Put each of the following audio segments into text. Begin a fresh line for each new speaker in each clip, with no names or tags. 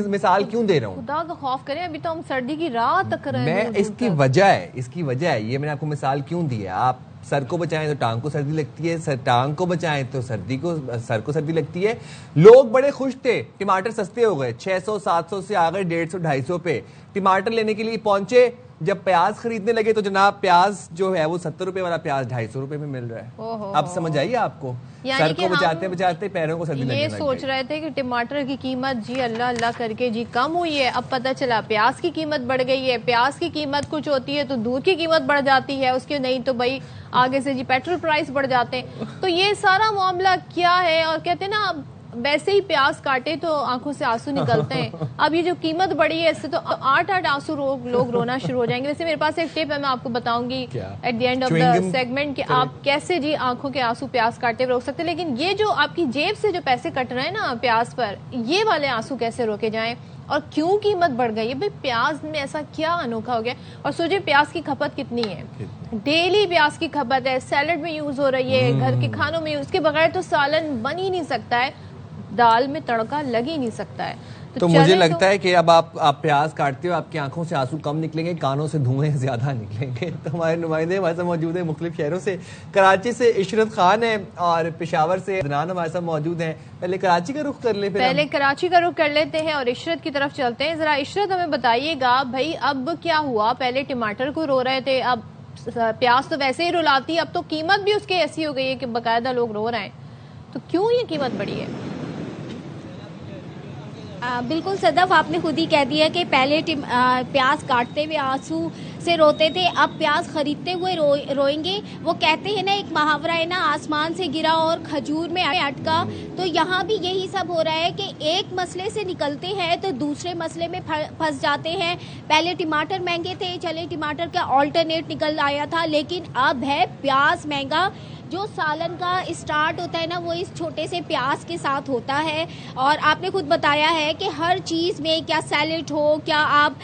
मिसाल क्यों दे रहा हूँ?
खुदा का खौफ करें, अभी तो हम सर्दी की रात तक रहे हैं।
मैं इसकी वजह है ये मैंने आपको मिसाल क्यों दी है। आप सर को बचाएं तो टांग को सर्दी लगती है, टांग को बचाएं तो सर को सर्दी लगती है। लोग बड़े खुश थे, टमाटर सस्ते हो गए, 600-700 से आ गए 150-250 पे। टमाटर लेने के लिए पहुंचे, जब प्याज खरीदने लगे तो जनाब प्याज जो है वो 70 रुपए वाला प्याज 250 रुपए में मिल रहा है। अब समझ आइए आपको, सर को बचाते बचाते पैरों को सर्दी लगने लग गई।
ये सोच रहे थे कि टमाटर की कीमत जी अल्लाह अल्लाह करके जी कम हुई है, अब पता चला प्याज की कीमत बढ़ गई है। प्याज की कीमत कुछ होती है तो दूध की कीमत बढ़ जाती है, उसके नहीं तो भाई आगे से जी पेट्रोल प्राइस बढ़ जाते हैं। तो ये सारा मामला क्या है? और कहते हैं ना, वैसे ही प्याज काटे तो आंखों से आंसू निकलते हैं। अब ये जो कीमत बढ़ी है इससे तो 8-8 आंसू लोग रोना शुरू हो जाएंगे। वैसे मेरे पास एक टिप है, मैं आपको बताऊंगी at the end of the segment कि आप कैसे जी आंखों के आंसू प्याज काटते हुए रोक सकते हैं। लेकिन ये जो आपकी जेब से जो पैसे कट रहे हैं ना प्याज पर, ये वाले आंसू कैसे रोके जाएं और क्यों कीमत बढ़ गई है? भाई प्याज में ऐसा क्या अनोखा हो गया? और सोचिए प्याज की खपत कितनी है, डेली प्याज की खपत है, सैलड में यूज हो रही है, घर के खानों में, उसके बगैर तो सालन बन ही नहीं सकता है, दाल में तड़का लग ही नहीं सकता है।
तो मुझे लगता है कि अब आप प्याज काटते हो, आपकी आंखों से आंसू कम निकलेंगे, कानों से धुएं ज्यादा निकलेंगे। तो हमारे नुमाइंदे हमारे साथ मौजूद है मुख्तलिफ शहरों से। कराची से इशरत खान है और पेशावर से अदनान हमारे साथ मौजूद हैं। पहले कराची का रुख कर ले,
पहले कराची का रुख कर लेते हैं और इशरत की तरफ चलते हैं। जरा इशरत हमें बताइएगा भाई अब क्या हुआ? पहले टमाटर को रो रहे थे, अब प्याज तो वैसे ही रुलाती, अब तो कीमत भी उसकी ऐसी हो गई है कि बाकायदा लोग रो रहे हैं। तो क्यों ये कीमत बढ़ी है?
बिल्कुल सदफ, आपने खुद ही कह दिया कि पहले प्याज काटते हुए आंसू से रोते थे, अब प्याज खरीदते हुए रोएंगे। वो कहते हैं ना, एक मुहावरा है ना, आसमान से गिरा और खजूर में अटका। तो यहाँ भी यही सब हो रहा है कि एक मसले से निकलते हैं तो दूसरे मसले में फंस जाते हैं। पहले टमाटर महंगे थे, चले टमाटर का ऑल्टरनेट निकल आया था, लेकिन अब है प्याज महंगा। जो सालन का स्टार्ट होता है ना, वो इस छोटे से प्याज के साथ होता है। और आपने खुद बताया है कि हर चीज़ में, क्या सैलेड हो, क्या आप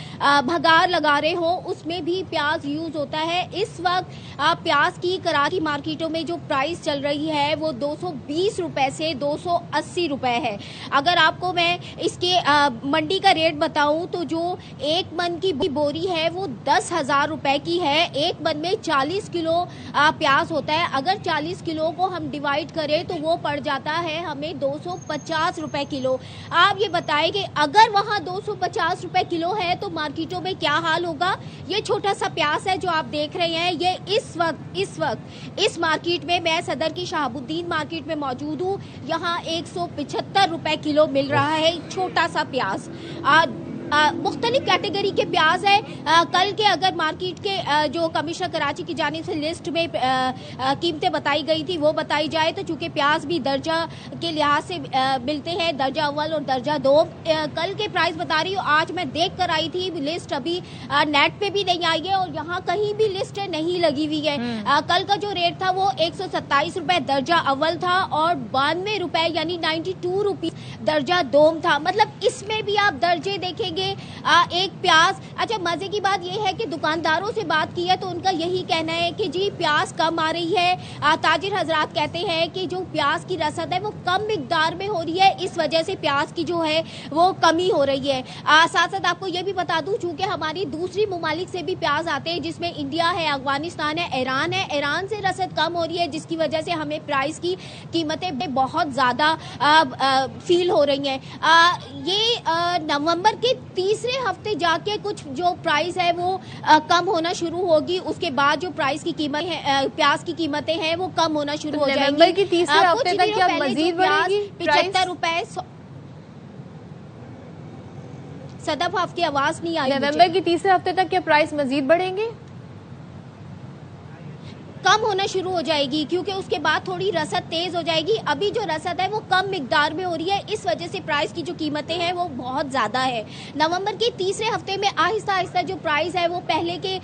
भगार लगा रहे हो, उसमें भी प्याज यूज़ होता है। इस वक्त प्याज की कराची मार्केटों में जो प्राइस चल रही है वो 220 रुपए से 280 रुपए है। अगर आपको मैं इसके मंडी का रेट बताऊं तो जो एक मन की बोरी है वो 10,000 रुपए की है। एक मन में 40 किलो प्याज होता है। अगर 40 किलो को हम डिवाइड करें तो वो पड़ जाता है हमें 250 रुपए किलो। आप ये बताएं कि अगर वहाँ 250 रुपए किलो है तो मार्केटों में क्या हाल होगा? ये छोटा सा प्याज है जो आप देख रहे हैं, ये इस वक्त इस मार्केट में, मैं सदर की शहाबुद्दीन मार्केट में मौजूद हूँ, यहाँ 175 रुपए किलो मिल रहा है छोटा सा प्याज। मुख्तलिफ कैटेगरी के प्याज है। कल के अगर मार्केट के जो कमिश्नर कराची की जानिब से लिस्ट में कीमतें बताई गई थी वो बताई जाए तो चूंकि प्याज भी दर्जा के लिहाज से मिलते हैं, दर्जा अव्वल और दर्जा दो। कल के प्राइस बता रही हूँ, आज मैं देख कर आई थी, लिस्ट अभी नेट पे भी नहीं आई है और यहाँ कहीं भी लिस्ट नहीं लगी हुई है। कल का जो रेट था वो 127 रुपए दर्जा अव्वल था और 92 रुपए यानी 92 रुपीज दर्जा दोम था। मतलब इसमें भी आप दर्जे देखेंगे एक प्याज। अच्छा, मजे की बात यह है कि दुकानदारों से बात की है तो उनका यही कहना है कि जी प्याज कम आ रही है। ताजिर हजरात कहते हैं कि जो प्याज की रसद है वो कम मिकदार में हो रही है, इस वजह से प्याज की जो है वो कमी हो रही है। साथ साथ आपको ये भी बता दूं, चूंकि हमारी दूसरी मुमालिक से भी प्याज आते हैं जिसमें इंडिया है, अफगानिस्तान है, ईरान से रसद कम हो रही है, जिसकी वजह से हमें प्राइस की कीमतें बहुत ज्यादा फील हो रही हैं। ये नवंबर के तीसरे हफ्ते जाके कुछ जो प्राइस है वो कम होना शुरू होगी। उसके बाद जो प्राइस की कीमत है, प्याज की कीमतें हैं वो कम होना शुरू हो जाएंगी।
नवंबर की तीसरे हफ्ते तक क्या मजीद बढ़ेगी?
75 रुपए। सदफ, आपकी आवाज नहीं आई।
नवंबर की तीसरे हफ्ते तक क्या प्राइस मजीद बढ़ेंगे?
कम होना शुरू हो जाएगी क्योंकि उसके बाद थोड़ी रसद तेज हो जाएगी। अभी जो रसद है वो कम मिकदार में हो रही है, इस वजह से प्राइस की जो कीमतें हैं वो बहुत ज्यादा है। नवंबर के तीसरे हफ्ते में आहिस्ता आहिस्ता जो प्राइस है वो पहले के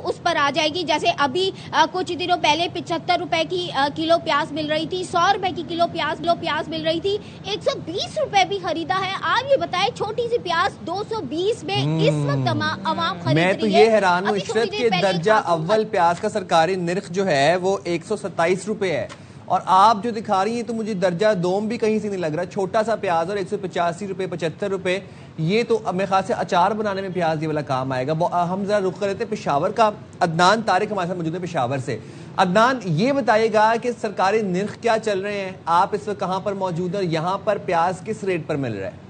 उस पर आ जाएगी। जैसे अभी कुछ दिनों पहले 75 रुपए की किलो प्याज मिल रही थी, 100 रुपए की किलो प्याज मिल रही थी, 120 रुपए भी खरीदा है। आप ये बताएं, छोटी सी प्याज 220 में इस वक्त अवाम खरीद रही है।
मैं तो ये हैरान हूँ इशरत के दर्जा अव्वल प्याज का सरकारी निर्ख जो है वो 127 रुपए है और आप जो दिखा रही हैं तो मुझे दर्जा दोम भी कहीं से नहीं लग रहा। छोटा सा प्याज और 185 रुपए 75 रुपए ये तो मेरे ख्याल से अचार बनाने में प्याज ये वाला काम आएगा। हम जरा रुख कर लेते हैं पेशावर का। अदनान तारिक हमारे साथ मौजूद है पेशावर से। अदनान, ये बताइएगा कि सरकारी निर्ख क्या चल रहे हैं, आप इस वक्त कहां पर मौजूद हैं और यहां पर प्याज किस रेट पर मिल रहा है?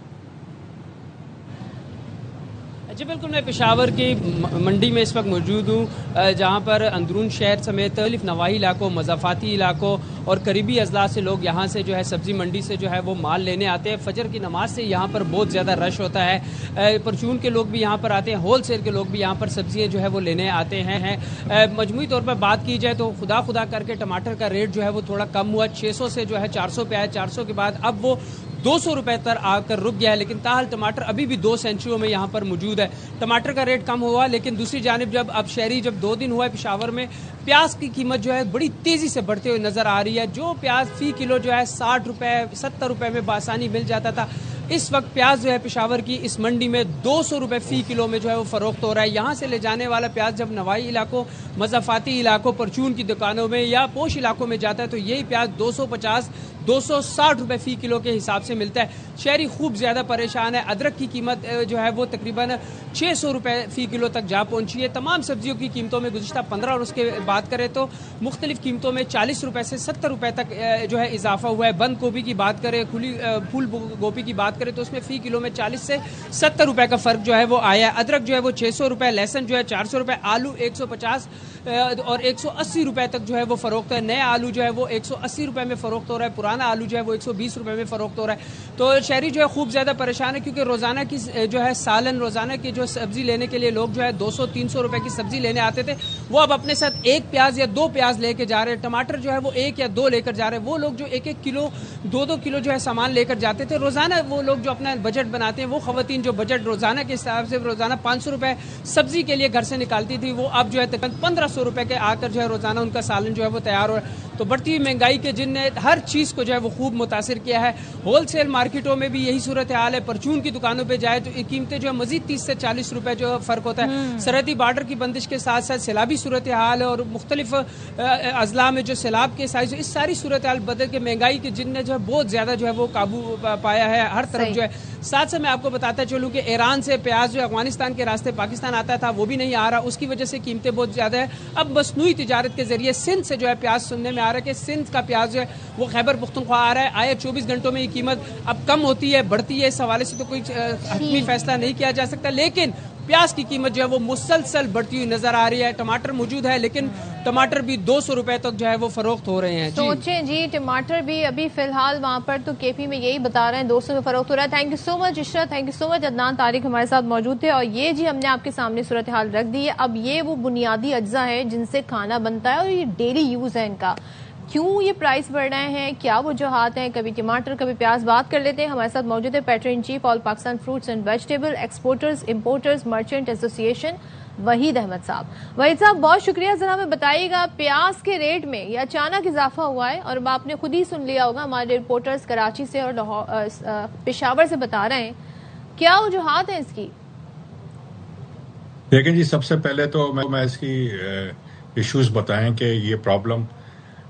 जी बिल्कुल, मैं पेशावर की मंडी में इस वक्त मौजूद हूँ, जहाँ पर अंदरून शहर समेत मुख्तलिफ नवाही इलाकों, मज़ाफ़ाती इलाकों और करीबी अजला से लोग यहाँ से जो है सब्ज़ी मंडी से जो है वो माल लेने आते हैं। फजर की नमाज से यहाँ पर बहुत ज़्यादा रश होता है। परचून के लोग भी यहाँ पर आते हैं, होल सेल के लोग भी यहाँ पर सब्ज़ियाँ जो है वो लेने आते हैं। मजमूई तौर पर बात की जाए तो खुदा करके टमाटर का रेट जो है वो थोड़ा कम हुआ, 600 से जो है 400 पे आया। 400 के बाद अब वो 200 रुपए तक आकर रुक गया है, लेकिन ताहल टमाटर अभी भी 2 सेंचुरियों में यहाँ पर मौजूद है। टमाटर का रेट कम हुआ, लेकिन दूसरी जानिब जब अब शहरी 2 दिन हुआ है पेशावर में, प्याज की कीमत जो है बड़ी तेजी से बढ़ते हुए नजर आ रही है। जो प्याज फी किलो जो है 60 रुपए 70 रुपए में बासानी मिल जाता था, इस वक्त प्याज जो है पेशावर की इस मंडी में 200 रुपए फी किलो में जो है वो फरोख्त हो रहा है। यहाँ से ले जाने वाला प्याज जब नवाई इलाकों, मज़ाफ़ाती इलाकों, परचून की दुकानों में या पोश इलाकों में जाता है तो यही प्याज 250 260 रुपए फी किलो के हिसाब से मिलता है। शहरी खूब ज्यादा परेशान है। अदरक की कीमत जो है वो तकरीबन 600 रुपए फी किलो तक जा पहुंची है। तमाम सब्जियों की कीमतों में गुज़िश्ता 15 और उसके बात करें तो मुख्तलिफ कीमतों में 40 रुपए से 70 रुपए तक जो है इजाफा हुआ है। बंद गोभी की बात करें, खुली फूल गोभी की बात करें तो उसमें फी किलो में 40 से 70 रुपए का फर्क जो है वो आया है। अदरक जो है वो 600 रुपए, लहसन जो है 400 रुपए, आलू 150 और 180 रुपए तक जो है वो फरोख्त है। नया आलू जो है वो 180 रुपए में फरोख्त हो रहा है, पुराना आलू जो है वो 120 रुपए में फरोख्त हो रहा है। तो शहरी जो है खूब ज्यादा परेशान है, क्योंकि रोजाना की जो है सालन, रोजाना की जो सब्जी लेने के लिए लोग जो है 200-300 रुपए की सब्जी लेने आते थे, वो अब अपने साथ 1 प्याज या 2 प्याज लेके जा रहे हैं। टमाटर जो है वो 1 या 2 लेकर जा रहे हैं। वो लोग जो 1-1 किलो 2-2 किलो जो है सामान लेकर जाते थे रोजाना, वो लोग जो अपना बजट बनाते हैं, वो खवातीन जो बजट रोजाना के हिसाब से रोजाना 500 रुपए सब्जी के लिए घर से निकालती थी, वो अब जो है तकरीबन 1500 रुपए के आकर जो है रोजाना उनका सालन जो है वो तैयार हो रहा है। तो बढ़ती हुई महंगाई के जिनने हर चीज को जो है वो खूब मुतासिर किया है। होलसेल मार्केटों में भी यही सूरत हाल है। परचून की दुकानों पे जाए तो कीमतें जो है मजीद 30 से 40 रुपए जो फर्क होता है। सरहदी बॉर्डर की बंदिश के साथ साथ सैलाबी सूरत हाल है और मुख्तलिफ अजला में जो सैलाब के साइज, इस सारी सूरत हाल बदल के महंगाई के जिनने जो है बहुत ज्यादा जो है वो काबू पाया है हर तरफ जो है। साथ से मैं आपको बताता चलूं कि ईरान से प्याज जो अफगानिस्तान के रास्ते पाकिस्तान आता था वो भी नहीं आ रहा, उसकी वजह से कीमतें बहुत ज्यादा है। अब मसनूई तिजारत के जरिए सिंध से जो है प्याज सुनने में आ रहा है कि सिंध का प्याज जो है वो खैबर पुख्तनख्वा आ रहा है। आए 24 घंटों में ये कीमत अब कम होती है, बढ़ती है, इस हवाले से तो कोई हतमी फैसला नहीं किया जा सकता, लेकिन प्याज की कीमत जो है वो मुसलसल बढ़ती हुई नजर आ रही है। टमाटर मौजूद है, लेकिन टमाटर भी 200 रुपए तक जो है वो फरोख्त हो रहे हैं।
सोचें जी, टमाटर भी अभी फिलहाल वहां पर तो केपी में यही बता रहे हैं 200 में फरोख्त हो रहा है। Thank you so much Ishrat, thank you so much. Adnan Tariq हमारे साथ मौजूद थे और ये जी हमने आपके सामने सूरत हाल रख दी है। अब ये वो बुनियादी अज्जा है जिनसे खाना बनता है और ये डेली यूज है इनका। क्यों ये प्राइस बढ़ रहे हैं, क्या वजूहात हैं, कभी टमाटर कभी प्याज, बात कर लेते हैं। हमारे साथ मौजूद है patron in chief all Pakistan fruits and vegetable exporters importers merchant association Waheed Ahmed साहब। वहीद साहब बहुत शुक्रिया। जरा हमें बताइएगा प्याज के रेट में ये अचानक इजाफा हुआ है और आपने खुद ही सुन लिया होगा, हमारे रिपोर्टर्स कराची से और पेशावर से बता रहे हैं, क्या वजूहात है इसकी?
देखें जी, सबसे पहले तो मैं इसकी इश्यूज बताएं कि ये प्रॉब्लम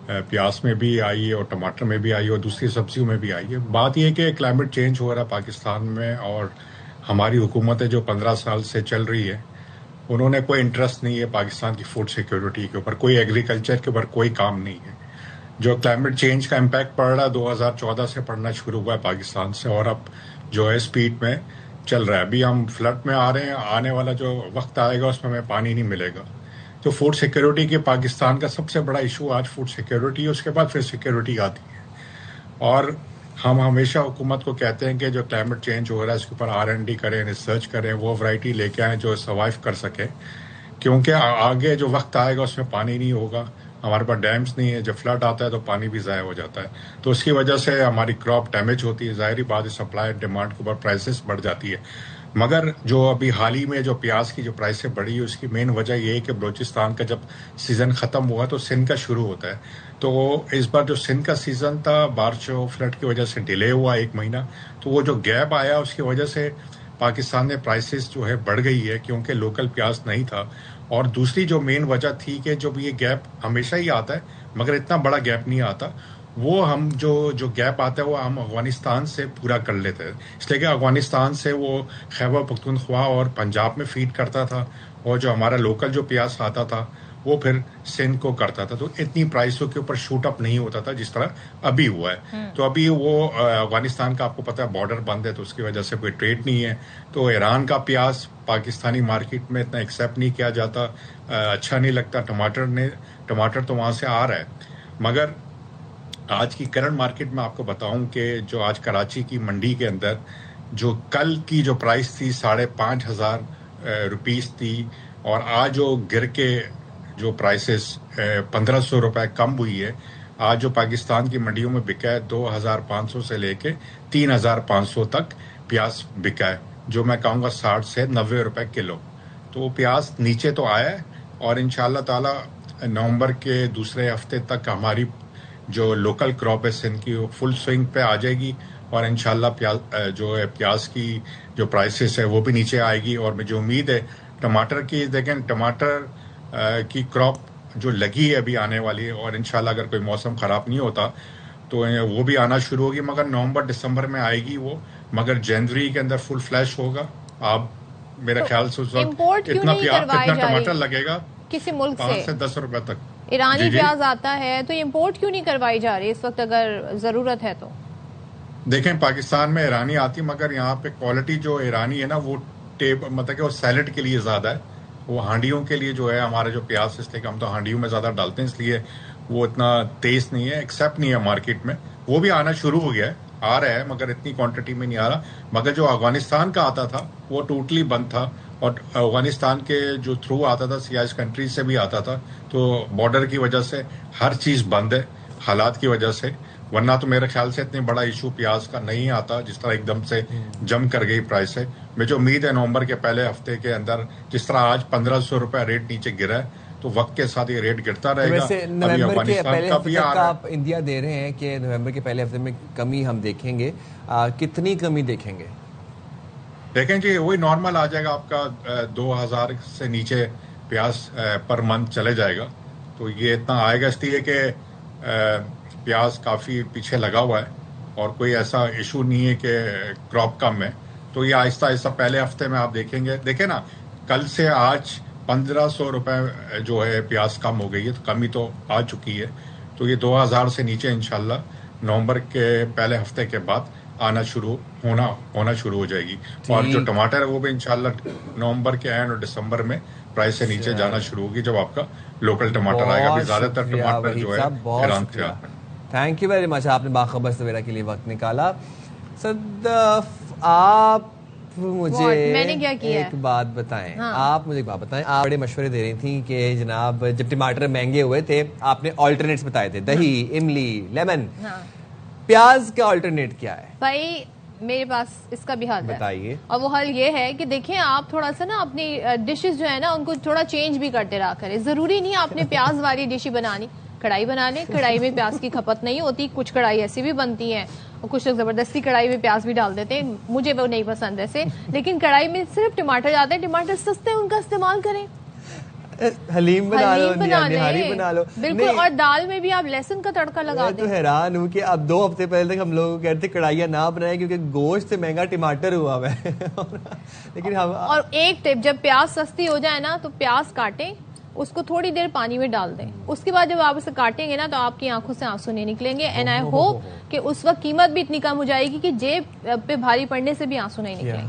प्याज में भी आई है और टमाटर में भी आई है और दूसरी सब्जियों में भी आई है। बात यह कि क्लाइमेट चेंज हो रहा है पाकिस्तान में और हमारी हुकूमतें जो 15 साल से चल रही है, उन्होंने कोई इंटरेस्ट नहीं है पाकिस्तान की फूड सिक्योरिटी के ऊपर, कोई एग्रीकल्चर के ऊपर कोई काम नहीं है। जो क्लाइमेट चेंज का इम्पैक्ट पड़ रहा है 2014 से पड़ना शुरू हुआ है पाकिस्तान से और अब जो है स्पीड में चल रहा है। अभी हम फ्लड में आ रहे हैं, आने वाला जो वक्त आएगा उसमें हमें पानी नहीं मिलेगा। तो फूड सिक्योरिटी के पाकिस्तान का सबसे बड़ा इशू आज फूड सिक्योरिटी है, उसके बाद फिर सिक्योरिटी आती है। और हम हमेशा हुकूमत को कहते हैं कि जो क्लाइमेट चेंज हो रहा है इसके ऊपर R&D करें, रिसर्च करें, वो वैरायटी लेके आएँ जो सर्वाइव कर सके, क्योंकि आगे जो वक्त आएगा उसमें पानी नहीं होगा, हमारे पास डैम्स नहीं है, जब फ्लड आता है तो पानी भी ज़ाया हो जाता है, तो उसकी वजह से हमारी क्रॉप डैमेज होती है। ज़ाहिर बात है सप्लाई डिमांड के ऊपर प्राइसेस बढ़ जाती है। मगर जो अभी हाल ही में जो प्याज की जो प्राइसें बढ़ी है उसकी मेन वजह ये है कि बलूचिस्तान का जब सीज़न ख़त्म हुआ तो सिंध का शुरू होता है, तो इस बार जो सिंध का सीज़न था बारिशों फ्लड की वजह से डिले हुआ 1 महीना, तो वो जो गैप आया उसकी वजह से पाकिस्तान में प्राइसेस जो है बढ़ गई है, क्योंकि लोकल प्याज नहीं था। और दूसरी जो मेन वजह थी कि जब ये गैप हमेशा ही आता है मगर इतना बड़ा गैप नहीं आता, वो हम जो गैप आता है वो हम अफगानिस्तान से पूरा कर लेते हैं, इसलिए कि अफगानिस्तान से वो खैबर पख्तूनख्वा और पंजाब में फीड करता था, और जो हमारा लोकल जो प्याज आता था वो फिर सिंध को करता था, तो इतनी प्राइसों के ऊपर शूट अप नहीं होता था जिस तरह अभी हुआ है। तो अभी वो अफगानिस्तान का आपको पता है बॉर्डर बंद है, तो उसकी वजह से कोई ट्रेड नहीं है, तो ईरान का प्याज पाकिस्तानी मार्केट में इतना एक्सेप्ट नहीं किया जाता, अच्छा नहीं लगता। टमाटर तो वहाँ से आ रहा है, मगर आज की करंट मार्केट में आपको बताऊं कि जो आज कराची की मंडी के अंदर जो कल की जो प्राइस थी 5,500 रुपीस थी, और आज जो गिर के जो प्राइसेस 1,500 रुपए कम हुई है। आज जो पाकिस्तान की मंडियों में बिका है 2,500 से लेके 3,500 तक प्याज बिका है, जो मैं कहूँगा 60 से 90 रुपए किलो। तो प्याज नीचे तो आया है, और इंशाल्लाह ताला नवंबर के दूसरे हफ्ते तक हमारी जो लोकल क्रॉप है सिंध की वो फुल स्विंग पे आ जाएगी, और इंशाल्लाह प्याज की जो प्राइसेस है वो भी नीचे आएगी। और मुझे उम्मीद है टमाटर की, देखें टमाटर की क्रॉप जो लगी है अभी आने वाली है, और इंशाल्लाह अगर कोई मौसम खराब नहीं होता तो वो भी आना शुरू होगी, मगर नवंबर दिसंबर में आएगी वो, मगर जनवरी के अंदर फुल फ्लैश होगा। आप मेरे ख्याल से उस वक्त इतना टमाटर लगेगा
किसी मुल्क
5 से 10 रुपए तक।
ईरानी प्याज आता है, तो इम्पोर्ट क्यों नहीं करवाई जा रही इस वक्त अगर जरूरत है तो?
देखें पाकिस्तान में ईरानी आती, मगर यहाँ पे क्वालिटी जो ईरानी है ना वो मतलब कि वो सैलेड के लिए ज्यादा है, वो हांडियों के लिए जो है हमारा जो प्याज, इसलिए हम तो हांडियों में ज्यादा डालते हैं, इसलिए वो इतना तेज नहीं है, एक्सेप्ट नहीं है मार्केट में। वो भी आना शुरू हो गया है, आ रहा है, मगर इतनी क्वांटिटी में नहीं आ रहा। मगर जो अफगानिस्तान का आता था वो टोटली बंद था, और अफगानिस्तान के जो थ्रू आता था सियाज कंट्री से भी आता था, तो बॉर्डर की वजह से हर चीज बंद है हालात की वजह से, वरना तो मेरे ख्याल से इतनी बड़ा इशू प्याज का नहीं आता जिस तरह एकदम से जम कर गई प्राइस है। मुझे उम्मीद है नवंबर के पहले हफ्ते के अंदर, जिस तरह आज 1,500 रुपए रेट नीचे गिरा है, तो वक्त के साथ ये रेट गिरता रहेगा।
वैसे नवंबर के पहले हफ्ते तक आप इंडिया दे रहे हैं कि नवंबर के पहले हफ्ते में कमी हम देखेंगे, कितनी कमी देखेंगे?
देखें जी वही नॉर्मल आ जाएगा आपका, 2,000 से नीचे प्याज पर मंथ चले जाएगा। तो ये इतना आएगा इसलिए कि प्याज काफ़ी पीछे लगा हुआ है, और कोई ऐसा इशू नहीं है कि क्रॉप कम है, तो ये आहिस्ता आहिस्ता पहले हफ्ते में आप देखेंगे। देखें ना, कल से आज 1,500 रुपए जो है प्याज कम हो गई है, तो कमी तो आ चुकी है। तो ये 2,000 से नीचे इंशाल्लाह नवंबर के पहले हफ्ते के बाद आना शुरू होना शुरू हो जाएगी। और जो टमाटर है वो भी इंशाल्लाह नवंबर के एंड और दिसंबर में प्राइस से नीचे जाना शुरू होगी, जब आपका लोकल टमाटर आएगा। अभी ज्यादातर टमाटर जो है ईरान से आता है।
थैंक यू वेरी मच, आपने बाखबर सवेरा के लिए वक्त निकाला। सदफ, आप मुझे
मैंने क्या किया?
एक बात बताएं। हाँ। आप मुझे एक बात बताएं, आप बड़े मशवरे दे रही थी कि जनाब जब टमाटर महंगे हुए थे आपने ऑल्टरनेट्स बताए थे, दही, इमली, लेमन। हाँ। प्याज का ऑल्टरनेट क्या है?
भाई मेरे पास इसका भी हल है,
बताइए।
और वो हल ये है कि देखें, आप थोड़ा सा ना अपनी डिशेस जो है ना उनको थोड़ा चेंज भी करते रहा करें। जरूरी नहीं आपने प्याज वाली डिश ही बनानी, कढ़ाई बना लें। कढ़ाई में प्याज की खपत नहीं होती, कुछ कढ़ाई ऐसी भी बनती हैं, और कुछ लोग जबरदस्ती कढ़ाई में प्याज भी डाल देते हैं, मुझे वो नहीं पसंद ऐसे। लेकिन कढ़ाई में सिर्फ टमाटर जाते हैं, टमाटर सस्ते हैं, उनका इस्तेमाल करें।
हलीम बना लो, निहारी बना लो,
बिल्कुल। और दाल में भी आप लहसुन का तड़का लगा दें।
तो हैरान हूँ कि अब 2 हफ्ते पहले तक हम लोग कहते कढ़ाइयाँ ना बनाएं क्योंकि गोश्त से महंगा टमाटर हुआ है। लेकिन हम
और एक टिप, जब प्याज सस्ती हो जाए ना तो प्याज काटें, उसको थोड़ी देर पानी में डाल दें, उसके बाद जब आप उसे काटेंगे ना तो आपकी आंखों से आंसू नहीं निकलेंगे। एंड आई होप कि उस वक्त कीमत भी इतनी कम हो जाएगी कि जेब पे भारी पड़ने से भी आंसू नहीं निकलेंगे।